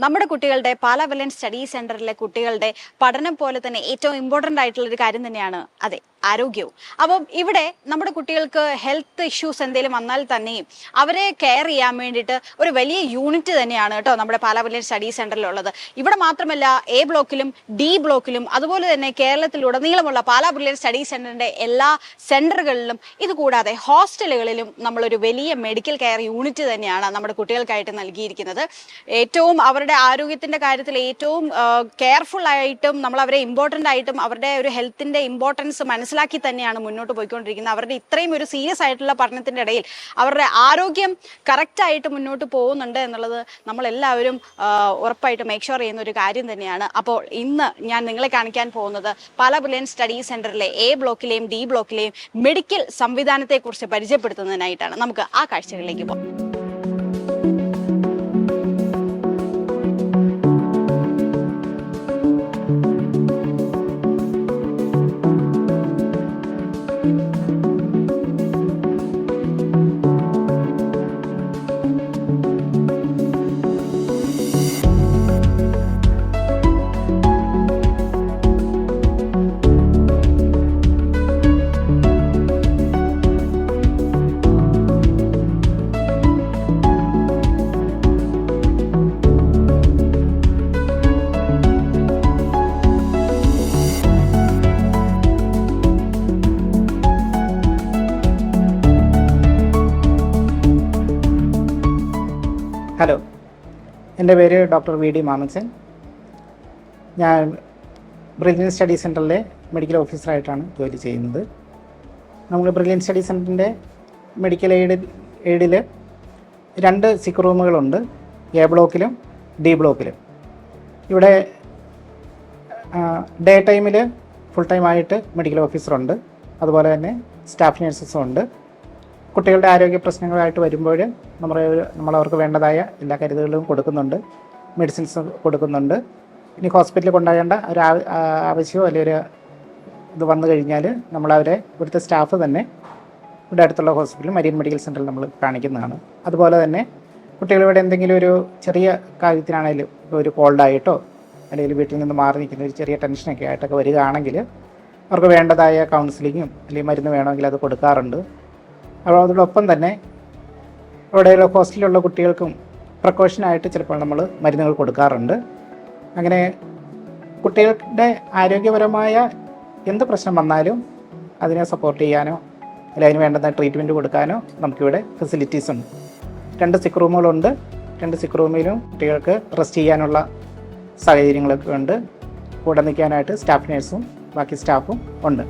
നമ്മുടെ കുട്ടികളുടെ Pala Willian study സെന്ററിലെ കുട്ടികളുടെ പഠനം പോലെ തന്നെ ഏറ്റവും ഇമ്പോർട്ടൻ്റ് ആയിട്ടുള്ള ഒരു കാര്യം തന്നെയാണ് അതെ ആരോഗ്യവും. അപ്പം ഇവിടെ നമ്മുടെ കുട്ടികൾക്ക് ഹെൽത്ത് ഇഷ്യൂസ് എന്തെങ്കിലും വന്നാൽ തന്നെയും അവരെ കെയർ ചെയ്യാൻ വേണ്ടിയിട്ട് ഒരു വലിയ യൂണിറ്റ് തന്നെയാണ് കേട്ടോ നമ്മുടെ പാലാ വില്യൻ സ്റ്റഡി സെന്ററിലുള്ളത്. ഇവിടെ മാത്രമല്ല എ ബ്ലോക്കിലും ഡി ബ്ലോക്കിലും അതുപോലെ തന്നെ കേരളത്തിലുടനീളമുള്ള പാലാ വില്യൻ സ്റ്റഡി സെന്ററിന്റെ എല്ലാ സെന്ററുകളിലും ഇതുകൂടാതെ ഹോസ്റ്റലുകളിലും നമ്മളൊരു വലിയ മെഡിക്കൽ കെയർ യൂണിറ്റ് തന്നെയാണ് നമ്മുടെ കുട്ടികൾക്കായിട്ട് നൽകിയിരിക്കുന്നത്. ഏറ്റവും അവരുടെ ആരോഗ്യത്തിന്റെ കാര്യത്തിൽ ഏറ്റവും കെയർഫുൾ ആയിട്ടും നമ്മൾ അവരെ ഇമ്പോർട്ടൻ്റ് ആയിട്ടും അവരുടെ ഒരു ഹെൽത്തിന്റെ ഇമ്പോർട്ടൻസ് മനസ്സിലാക്കി തന്നെയാണ് മുന്നോട്ട് പോയിക്കൊണ്ടിരിക്കുന്നത്. അവരുടെ ഇത്രയും ഒരു സീരിയസ് ആയിട്ടുള്ള പഠനത്തിന്റെ ഇടയിൽ അവരുടെ ആരോഗ്യം കറക്റ്റ് ആയിട്ട് മുന്നോട്ട് പോകുന്നുണ്ട് എന്നുള്ളത് നമ്മളെല്ലാവരും ഉറപ്പായിട്ട് മേക്ക് ഷുവർ ചെയ്യുന്ന ഒരു കാര്യം തന്നെയാണ്. അപ്പോൾ ഇന്ന് ഞാൻ നിങ്ങളെ കാണിക്കാൻ പോകുന്നത് പാലാ വില്യൻ സ്റ്റഡി സെന്ററിലെ എ ബ്ലോക്കിലെയും ഡി ബ്ലോക്കിലെയും മെഡിക്കൽ സംവിധാനത്തെ കുറിച്ച് പരിചയപ്പെടുത്തുന്നതിനായിട്ടാണ്. നമുക്ക് ആ കാഴ്ചകളിലേക്ക് പോകാം. ഹലോ, എൻ്റെ പേര് ഡോക്ടർ വി ഡി മാമച്ചൻ. ഞാൻ ബ്രില്യൻ സ്റ്റഡി സെൻറ്ററിലെ മെഡിക്കൽ ഓഫീസറായിട്ടാണ് ജോലി ചെയ്യുന്നത്. നമ്മൾ ബ്രില്യൻ സ്റ്റഡി സെൻറ്ററിൻ്റെ മെഡിക്കൽ എയ്ഡിൽ 2 സിക്ക് റൂമുകളുണ്ട്, എ ബ്ലോക്കിലും ഡി ബ്ലോക്കിലും. ഇവിടെ ഡേ ടൈമിൽ ഫുൾ ടൈമായിട്ട് മെഡിക്കൽ ഓഫീസറുണ്ട്, അതുപോലെ തന്നെ സ്റ്റാഫ് നഴ്സസും ഉണ്ട്. കുട്ടികളുടെ ആരോഗ്യ പ്രശ്നങ്ങളായിട്ട് വരുമ്പോൾ നമ്മളവർക്ക് വേണ്ടതായ എല്ലാ കരുതലുകളും കൊടുക്കുന്നുണ്ട്, മെഡിസിൻസ് കൊടുക്കുന്നുണ്ട്. ഇനി ഹോസ്പിറ്റലിൽ കൊണ്ടുപോകേണ്ട ഒരു ആവശ്യമോ അല്ലെങ്കിൽ ഒരു ഇത് വന്നു കഴിഞ്ഞാൽ നമ്മളവരെ ഇവിടുത്തെ സ്റ്റാഫ് തന്നെ ഇവിടെ അടുത്തുള്ള ഹോസ്പിറ്റലിൽ മരീൻ മെഡിക്കൽ സെൻറ്ററിൽ നമ്മൾ കാണിക്കുന്നതാണ്. അതുപോലെ തന്നെ കുട്ടികളിവിടെ എന്തെങ്കിലും ഒരു ചെറിയ കാര്യത്തിനാണെങ്കിലും ഇപ്പോൾ ഒരു കോൾഡായിട്ടോ അല്ലെങ്കിൽ വീട്ടിൽ നിന്ന് മാറി നിൽക്കുന്ന ഒരു ചെറിയ ടെൻഷനൊക്കെ ആയിട്ടൊക്കെ വരികയാണെങ്കിൽ അവർക്ക് വേണ്ടതായ കൗൺസിലിങ്ങും അല്ലെങ്കിൽ മരുന്ന് വേണമെങ്കിൽ അത് കൊടുക്കാറുണ്ട്. അപ്പോൾ അതോടൊപ്പം തന്നെ ഇവിടെയുള്ള ഹോസ്റ്റലിലുള്ള കുട്ടികൾക്കും പ്രിക്കോഷനായിട്ട് ചിലപ്പോൾ നമ്മൾ മരുന്നുകൾ കൊടുക്കാറുണ്ട്. അങ്ങനെ കുട്ടികളുടെ ആരോഗ്യപരമായ എന്ത് പ്രശ്നം വന്നാലും അതിനെ സപ്പോർട്ട് ചെയ്യാനോ അല്ലെങ്കിൽ അതിന് വേണ്ടുന്ന ട്രീറ്റ്മെൻറ്റ് കൊടുക്കാനോ നമുക്കിവിടെ ഫെസിലിറ്റീസ് ഉണ്ട്. 2 സിക്ക് റൂമുകളുണ്ട്. 2 സിക്ക് റൂമിലും കുട്ടികൾക്ക് റെസ്റ്റ് ചെയ്യാനുള്ള സാഹചര്യങ്ങളൊക്കെ ഉണ്ട്. കൂടെ നിൽക്കാനായിട്ട് സ്റ്റാഫ് നേഴ്സും ബാക്കി സ്റ്റാഫും ഉണ്ട്.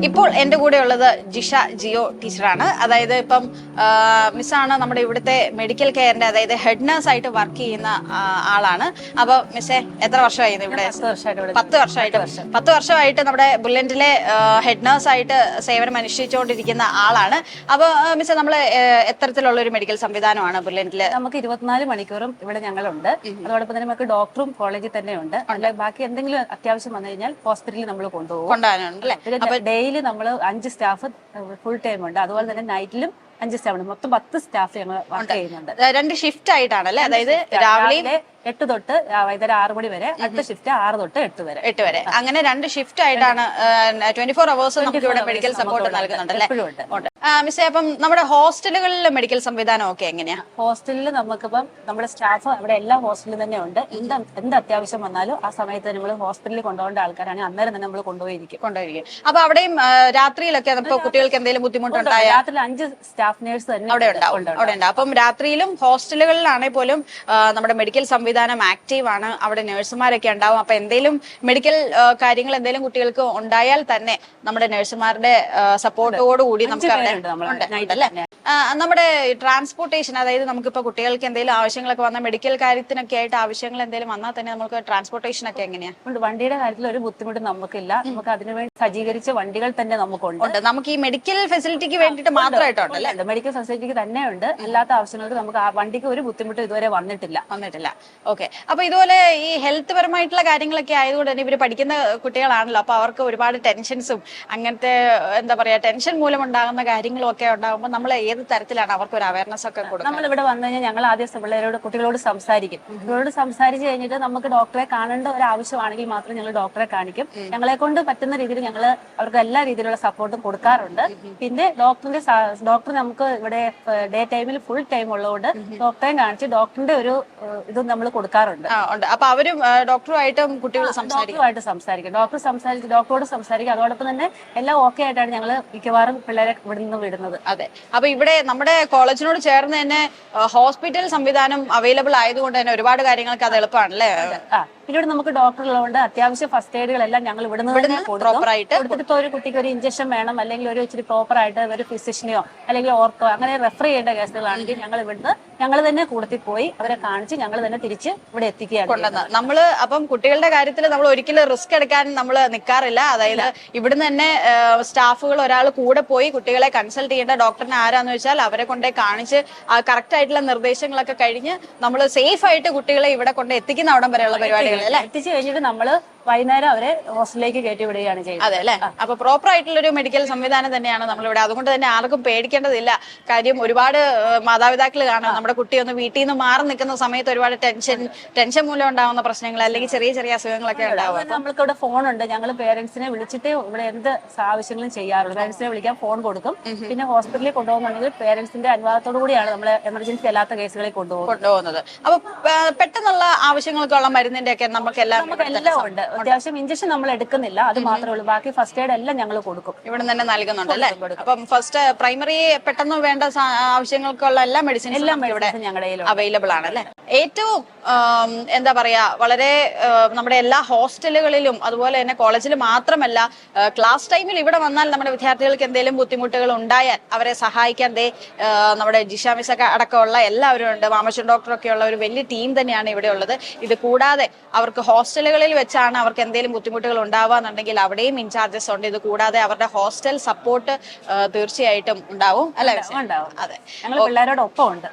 ഇപ്പോൾ എൻ്റെ കൂടെ ഉള്ളത് ജിഷ ജിയോ ടീച്ചറാണ്. അതായത് ഇപ്പം മിസ്സാണ് നമ്മുടെ ഇവിടുത്തെ മെഡിക്കൽ കെയറിന്റെ അതായത് ഹെഡ് നേഴ്സ് ആയിട്ട് വർക്ക് ചെയ്യുന്ന ആളാണ്. അപ്പൊ മിസ്സേ എത്ര വർഷമായി ഇവിടെ? 10 വർഷമായിട്ട് നമ്മുടെ ബുള്ളറ്റിലെ ഹെഡ് നേഴ്സ് ആയിട്ട് സേവനം അനുഷ്ഠിച്ചുകൊണ്ടിരിക്കുന്ന ആളാണ്. അപ്പൊ മിസ്സേ നമ്മള് എത്തരത്തിലുള്ള ഒരു മെഡിക്കൽ സംവിധാനമാണ് ബുള്ളറ്റില്? നമുക്ക് 24 മണിക്കൂറും ഇവിടെ ഞങ്ങളുണ്ട്. അതോടൊപ്പം തന്നെ നമുക്ക് ഡോക്ടറും കോളേജിൽ തന്നെ ഉണ്ട്. ബാക്കി എന്തെങ്കിലും അത്യാവശ്യം വന്നു കഴിഞ്ഞാൽ ഹോസ്പിറ്റലിൽ നമ്മൾ കൊണ്ടുപോകാനുണ്ട് അല്ലേ? അപ്പൊ ഡെയിലി നമ്മൾ 5 സ്റ്റാഫ് ഫുൾ ടൈം ഉണ്ട്. അതുപോലെ തന്നെ നൈറ്റിലും 5 സ്റ്റാഫ് ഉണ്ട്. മൊത്തം 10 സ്റ്റാഫ് ഞങ്ങൾ വർക്ക് ചെയ്യുന്നുണ്ട്. 2 ഷിഫ്റ്റ് ആയിട്ടാണല്ലേ? അതായത് രാവിലെ 8 തൊട്ട് വൈകുന്നേരം 6 മണി വരെ, അടുത്ത ഷിഫ്റ്റ് 6 തൊട്ട് 8 വരെ. അങ്ങനെ 2 ഷിഫ്റ്റ് ആയിട്ടാണ് 24 അവേഴ്സ് നമുക്ക് ഇവിടെ മെഡിക്കൽ സപ്പോർട്ട് നൽകുന്നുണ്ടല്ലേ? മിസ്സേ, അപ്പം നമ്മുടെ ഹോസ്റ്റലുകളിൽ മെഡിക്കൽ സംവിധാനം ഒക്കെ എങ്ങനെയാ? ഹോസ്റ്റലിൽ നമുക്കിപ്പം നമ്മുടെ സ്റ്റാഫ് അവിടെ എല്ലാ ഹോസ്റ്റലിലും തന്നെ ഉണ്ട്. എന്ത് അത്യാവശ്യം വന്നാലും ആ സമയത്ത് നമ്മൾ ഹോസ്പിറ്റലിൽ കൊണ്ടുപോകേണ്ട ആൾക്കാരാണെങ്കിൽ അന്നേരം തന്നെ നമ്മൾ കൊണ്ടുപോയിരിക്കും. അപ്പൊ അവിടെയും രാത്രിയിലൊക്കെ കുട്ടികൾക്ക് എന്തെങ്കിലും ബുദ്ധിമുട്ടുണ്ടായ? രാത്രി 5 സ്റ്റാഫ് സ്റ്റാഫ് നേഴ്സ് തന്നെ അവിടെ ഉണ്ടാവും. അപ്പം രാത്രിയിലും ഹോസ്റ്റലുകളിലാണെങ്കിൽ പോലും നമ്മുടെ മെഡിക്കൽ സംവിധാനം ആക്റ്റീവ് ആണ്. അവിടെ നഴ്സുമാരൊക്കെ ഉണ്ടാവും. അപ്പൊ എന്തെങ്കിലും മെഡിക്കൽ കാര്യങ്ങൾ എന്തെങ്കിലും കുട്ടികൾക്ക് ഉണ്ടായാൽ തന്നെ നമ്മുടെ നഴ്സുമാരുടെ സപ്പോർട്ടോടുകൂടി നമുക്ക് അവിടെ ഉണ്ടല്ലേ. നമ്മുടെ ട്രാൻസ്പോർട്ടേഷൻ, അതായത് നമുക്കിപ്പോ കുട്ടികൾക്ക് എന്തെങ്കിലും ആവശ്യങ്ങളൊക്കെ വന്നാൽ മെഡിക്കൽ കാര്യത്തിനൊക്കെ ആയിട്ട് ആവശ്യങ്ങൾ എന്തെങ്കിലും വന്നാൽ തന്നെ നമുക്ക് ട്രാൻസ്പോർട്ടേഷൻ ഒക്കെ എങ്ങനെയാണ്? വണ്ടിയുടെ കാര്യത്തിൽ ഒരു ബുദ്ധിമുട്ട് നമുക്കില്ല. നമുക്ക് അതിനുവേണ്ടി സജ്ജീകരിച്ച വണ്ടികൾ തന്നെ നമുക്കുണ്ട്. നമുക്ക് ഈ മെഡിക്കൽ ഫെസിലിറ്റിക്ക് വേണ്ടിയിട്ട് മാത്രമായിട്ടുണ്ടല്ലേ? മെഡിക്കൽ ഫെസിലിറ്റിക്ക് തന്നെ ഉണ്ട്. അല്ലാത്ത ആവശ്യങ്ങൾക്ക് നമുക്ക് ആ വണ്ടിക്ക് ഒരു ബുദ്ധിമുട്ട് ഇതുവരെ വന്നിട്ടില്ല. ഓക്കെ. അപ്പൊ ഇതുപോലെ ഈ ഹെൽത്ത് പരമായിട്ടുള്ള കാര്യങ്ങളൊക്കെ ആയതുകൊണ്ട് തന്നെ ഇവര് പഠിക്കുന്ന കുട്ടികളാണല്ലോ. അപ്പൊ അവർക്ക് ഒരുപാട് ടെൻഷൻസും അങ്ങനത്തെ എന്താ പറയാ ടെൻഷൻ മൂലം ഉണ്ടാകുന്ന കാര്യങ്ങളും ഒക്കെ ഉണ്ടാകുമ്പോൾ നമ്മൾ ഏത് തരത്തിലാണ് അവർക്ക് ഒരു അവയർനെസ് ഒക്കെ കൊടുക്കുന്നത്? നമ്മൾ ഇവിടെ വന്നു കഴിഞ്ഞാൽ ഞങ്ങൾ ആദ്യം കുട്ടികളോട് സംസാരിക്കും. കുട്ടികളോട് സംസാരിച്ച് കഴിഞ്ഞിട്ട് നമുക്ക് ഡോക്ടറെ കാണേണ്ട ഒരു ആവശ്യമാണെങ്കിൽ മാത്രം ഞങ്ങൾ ഡോക്ടറെ കാണിക്കും. ഞങ്ങളെ കൊണ്ട് പറ്റുന്ന രീതിയിൽ ഞങ്ങൾ അവർക്ക് എല്ലാ രീതിയിലുള്ള സപ്പോർട്ടും കൊടുക്കാറുണ്ട്. പിന്നെ ഡോക്ടർ നമുക്ക് ഇവിടെ ഡേ ടൈമിൽ ഫുൾ ടൈം ഉള്ളതുകൊണ്ട് ഡോക്ടറെയും കാണിച്ച് ഡോക്ടറിന്റെ ഒരു ഇത് നമ്മൾ കൊടുക്കാറുണ്ട്. അപ്പൊ അവരും ഡോക്ടറുമായിട്ടും കുട്ടികൾ സംസാരിക്കും. ഡോക്ടറോട് സംസാരിക്കും. അതോടൊപ്പം തന്നെ എല്ലാം ഓക്കെ ആയിട്ടാണ് ഞങ്ങൾ മിക്കവാറും പിള്ളേരെ ഇവിടെ നിന്ന് വിടുന്നത്. അതെ. അപ്പൊ ഇവിടെ നമ്മുടെ കോളേജിനോട് ചേർന്ന് തന്നെ ഹോസ്പിറ്റൽ സംവിധാനം അവൈലബിൾ ആയതുകൊണ്ട് തന്നെ ഒരുപാട് കാര്യങ്ങൾക്ക് അത് എളുപ്പമാണല്ലേ? പിന്നീട് നമുക്ക് ഡോക്ടർ ഉള്ളതുകൊണ്ട് അത്യാവശ്യം ഫസ്റ്റ് എയ്ഡുകളെല്ലാം ഞങ്ങൾ ഇവിടുന്ന് കൊടുത്തിട്ട് ഇപ്പൊ ഒരു കുട്ടിക്ക് ഒരു ഇഞ്ചക്ഷൻ വേണം, അല്ലെങ്കിൽ ഒരു ഇച്ചിരി പ്രോപ്പർ ആയിട്ട് ഒരു ഫിസിഷ്യനെയോ അല്ലെങ്കിൽ ഓർത്തോ അങ്ങനെ റെഫർ ചെയ്യേണ്ട കേസുകളാണെങ്കിൽ ഞങ്ങൾ ഇവിടുന്ന് ഞങ്ങൾ തന്നെ കൂടത്തിൽ പോയി അവരെ കാണിച്ച് ഞങ്ങൾ തന്നെ തിരിച്ച് ഇവിടെ എത്തിക്കുകയാണ്. നമ്മള് അപ്പം കുട്ടികളുടെ കാര്യത്തിൽ നമ്മൾ ഒരിക്കലും റിസ്ക് എടുക്കാൻ നമ്മൾ നിൽക്കാറില്ല. അതായത് ഇവിടുന്ന് തന്നെ സ്റ്റാഫുകൾ ഒരാൾ കൂടെ പോയി കുട്ടികളെ കൺസൾട്ട് ചെയ്യേണ്ട ഡോക്ടറിനെ ആരാന്ന് വെച്ചാൽ അവരെ കൊണ്ടേ കാണിച്ച് കറക്റ്റ് ആയിട്ടുള്ള നിർദ്ദേശങ്ങളൊക്കെ കഴിഞ്ഞ് നമ്മൾ സേഫ് ആയിട്ട് കുട്ടികളെ ഇവിടെ കൊണ്ട് എത്തിക്കുന്ന അവിടം വരെയുള്ള പരിപാടികൾ എത്തിച്ചു കഴിഞ്ഞിട്ട് നമ്മള് വൈകുന്നേരം അവരെ ഹോസ്റ്റലിലേക്ക് കയറ്റി വിടുകയാണ് ചെയ്യുന്നത്. അതെ അല്ലെ? അപ്പൊ പ്രോപ്പർ ആയിട്ടുള്ള ഒരു മെഡിക്കൽ സംവിധാനം തന്നെയാണ് നമ്മളിവിടെ. അതുകൊണ്ട് തന്നെ ആർക്കും പേടിക്കേണ്ടതില്ല. കാര്യം ഒരുപാട് മാതാപിതാക്കൾ കാണും നമ്മുടെ കുട്ടി ഒന്ന് വീട്ടിൽ നിന്ന് മാറി നിൽക്കുന്ന സമയത്ത് ഒരുപാട് ടെൻഷൻ മൂലം ഉണ്ടാവുന്ന പ്രശ്നങ്ങൾ അല്ലെങ്കിൽ ചെറിയ ചെറിയ അസുഖങ്ങളൊക്കെ ഉണ്ടാവും. നമ്മൾക്ക് ഇവിടെ ഫോണുണ്ട്. ഞങ്ങൾ പേരൻസിനെ വിളിച്ചിട്ട് ഇവിടെ എന്ത് ആവശ്യങ്ങളും ചെയ്യാറുള്ളൂ. പേരൻസിനെ വിളിക്കാൻ ഫോൺ കൊടുക്കും. പിന്നെ ഹോസ്പിറ്റലിൽ കൊണ്ടുപോകുന്നുണ്ടെങ്കിൽ പേരൻസിന്റെ അനുവാദത്തോടു കൂടിയാണ് നമ്മൾ എമർജൻസി അല്ലാത്ത കേസുകളിൽ കൊണ്ടുപോകുന്നത്. അപ്പൊ പെട്ടെന്നുള്ള ആവശ്യങ്ങൾക്കുള്ള മരുന്നിന്റെ ഒക്കെ നമുക്ക് എല്ലാം ഉണ്ട്. അത്യാവശ്യം ഇഞ്ചക്ഷൻ നമ്മൾ എടുക്കുന്നില്ല, അത് മാത്രമേ ഉള്ളൂ. ബാക്കി ഫസ്റ്റ് എയ്ഡ് എല്ലാം ഞങ്ങൾ കൊടുക്കും, ഇവിടെ തന്നെ നൽകുന്നുണ്ട് അല്ലേ? അപ്പം ഫസ്റ്റ് പ്രൈമറി പെട്ടെന്ന് വേണ്ട ആവശ്യങ്ങൾക്കുള്ള എല്ലാ മെഡിസിൻസും എല്ലാം ഇവിടെ ഞങ്ങളുടെ അവൈലബിൾ ആണ് അല്ലെ? ഏറ്റവും എന്താ പറയാ വളരെ നമ്മുടെ എല്ലാ ഹോസ്റ്റലുകളിലും അതുപോലെ തന്നെ കോളേജിൽ മാത്രമല്ല ക്ലാസ് ടൈമിൽ ഇവിടെ വന്നാൽ നമ്മുടെ വിദ്യാർത്ഥികൾക്ക് എന്തെങ്കിലും ബുദ്ധിമുട്ടുകൾ ഉണ്ടായാൽ അവരെ സഹായിക്കാൻ നമ്മുടെ ജിഷാമിസ് ഒക്കെ അടക്കമുള്ള എല്ലാവരും ഉണ്ട്. മാമച്ചൻ ഡോക്ടറൊക്കെ ഉള്ള ഒരു വലിയ ടീം തന്നെയാണ് ഇവിടെ ഉള്ളത്. ഇത് കൂടാതെ അവർക്ക് ഹോസ്റ്റലുകളിൽ വെച്ചാണ് അവർക്ക് എന്തെങ്കിലും ബുദ്ധിമുട്ടുകൾ ഉണ്ടാവാന്നുണ്ടെങ്കിൽ അവിടെയും ഇൻചാർജസ് ഉണ്ട്. ഇത് കൂടാതെ അവരുടെ ഹോസ്റ്റൽ സപ്പോർട്ട് തീർച്ചയായിട്ടും ഉണ്ടാവും അല്ലെ? അതെ, ഞങ്ങൾ പിള്ളേരോടൊപ്പം ഉണ്ട്.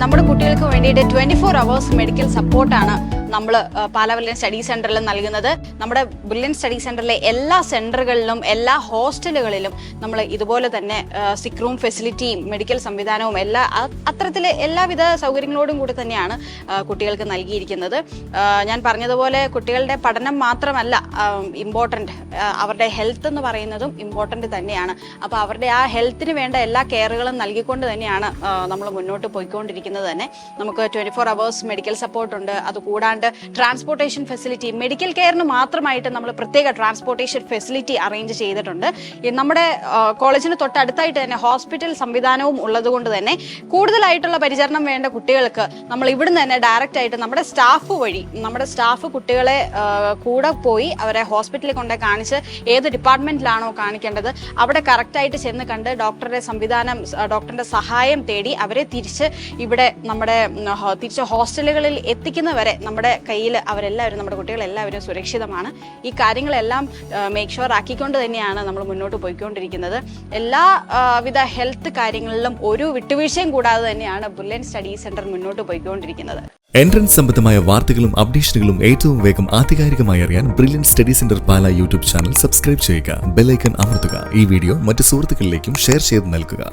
നമ്മുടെ കുട്ടികൾക്ക് വേണ്ടിയിട്ട് 24 hours മെഡിക്കൽ സപ്പോർട്ടാണ് നമ്മൾ പാലാ ബ്രില്യൻറ്റ് സ്റ്റഡി സെന്ററിൽ നൽകുന്നത്. നമ്മുടെ ബ്രില്യൻറ്റ് സ്റ്റഡി സെന്ററിലെ എല്ലാ സെന്ററുകളിലും എല്ലാ ഹോസ്റ്റലുകളിലും നമ്മൾ ഇതുപോലെ തന്നെ സിക്ക് റൂം ഫെസിലിറ്റിയും മെഡിക്കൽ സംവിധാനവും അത്തരത്തിലെ എല്ലാവിധ സൗകര്യങ്ങളോടും കൂടി തന്നെയാണ് കുട്ടികൾക്ക് നൽകിയിരിക്കുന്നത്. ഞാൻ പറഞ്ഞതുപോലെ കുട്ടികളുടെ പഠനം മാത്രമല്ല ഇമ്പോർട്ടൻ്റ്, അവരുടെ ഹെൽത്ത് എന്ന് പറയുന്നതും ഇമ്പോർട്ടൻ്റ് തന്നെയാണ്. അപ്പോൾ അവരുടെ ആ ഹെൽത്തിന് വേണ്ട എല്ലാ കെയറുകളും നൽകിക്കൊണ്ട് തന്നെയാണ് നമ്മൾ മുന്നോട്ട് പോയിക്കൊണ്ടിരിക്കുന്നത് തന്നെ. നമുക്ക് 24 hours മെഡിക്കൽ സപ്പോർട്ട് ഉണ്ട്. അതുകൂടാണ്ട് ട്രാൻസ്പോർട്ടേഷൻ ഫെസിലിറ്റി, മെഡിക്കൽ കെയറിന് മാത്രമായിട്ട് നമ്മൾ പ്രത്യേക ട്രാൻസ്പോർട്ടേഷൻ ഫെസിലിറ്റി അറേഞ്ച് ചെയ്തിട്ടുണ്ട്. നമ്മുടെ കോളേജിന് തൊട്ടടുത്തായിട്ട് തന്നെ ഹോസ്പിറ്റൽ സംവിധാനവും ഉള്ളത് കൊണ്ട് തന്നെ കൂടുതലായിട്ടുള്ള പരിചരണം വേണ്ട കുട്ടികൾക്ക് നമ്മൾ ഇവിടുന്ന് തന്നെ ഡയറക്റ്റ് ആയിട്ട് നമ്മുടെ സ്റ്റാഫ് കുട്ടികളെ കൂടെ പോയി അവരെ ഹോസ്പിറ്റലിൽ കൊണ്ട് കാണിച്ച് ഏത് ഡിപ്പാർട്ട്മെന്റിലാണോ കാണിക്കേണ്ടത് അവിടെ കറക്റ്റായിട്ട് ചെന്ന് കണ്ട് ഡോക്ടറിന്റെ സഹായം തേടി അവരെ തിരിച്ച് ഇവിടെ തിരിച്ച് ഹോസ്റ്റലുകളിൽ എത്തിക്കുന്നവരെ നമ്മുടെ നമ്മുടെ കയ്യിൽ അവരെല്ലാവരും, നമ്മുടെ കുട്ടികളെല്ലാവരും സുരക്ഷിതമാണ്. ഈ കാര്യങ്ങളെല്ലാം മേക്ക് ഷുവർ ആക്കിക്കൊണ്ട് തന്നെയാണ് നമ്മൾ മുന്നോട്ട് പോയിക്കൊണ്ടിരിക്കുന്നത്. എല്ലാ വിധ ഹെൽത്ത് കാര്യങ്ങളിലും ഒരു വിട്ടുവീഴ്ചയും കൂടാതെ തന്നെയാണ് ബ്രില്യൻറ്റ് സ്റ്റഡി സെന്റർ മുന്നോട്ട് പോയിക്കൊണ്ടിരിക്കുന്നത്. എൻട്രൻസ് സംബന്ധമായ വാർത്തകളും അപ്ഡേഷനുകളും ഏറ്റവും വേഗം ആധികാരികമായി അറിയാൻ ബ്രില്യൻറ്റ് സ്റ്റഡി സെന്റർ പാല യൂട്യൂബ് ചാനൽ സബ്സ്ക്രൈബ് ചെയ്യുക, ബെൽ ഐക്കൺ അമർത്തുക. ഈ വീഡിയോ മറ്റ് സുഹൃത്തുക്കളിലേക്കും ഷെയർ ചെയ്ത് നൽകുക.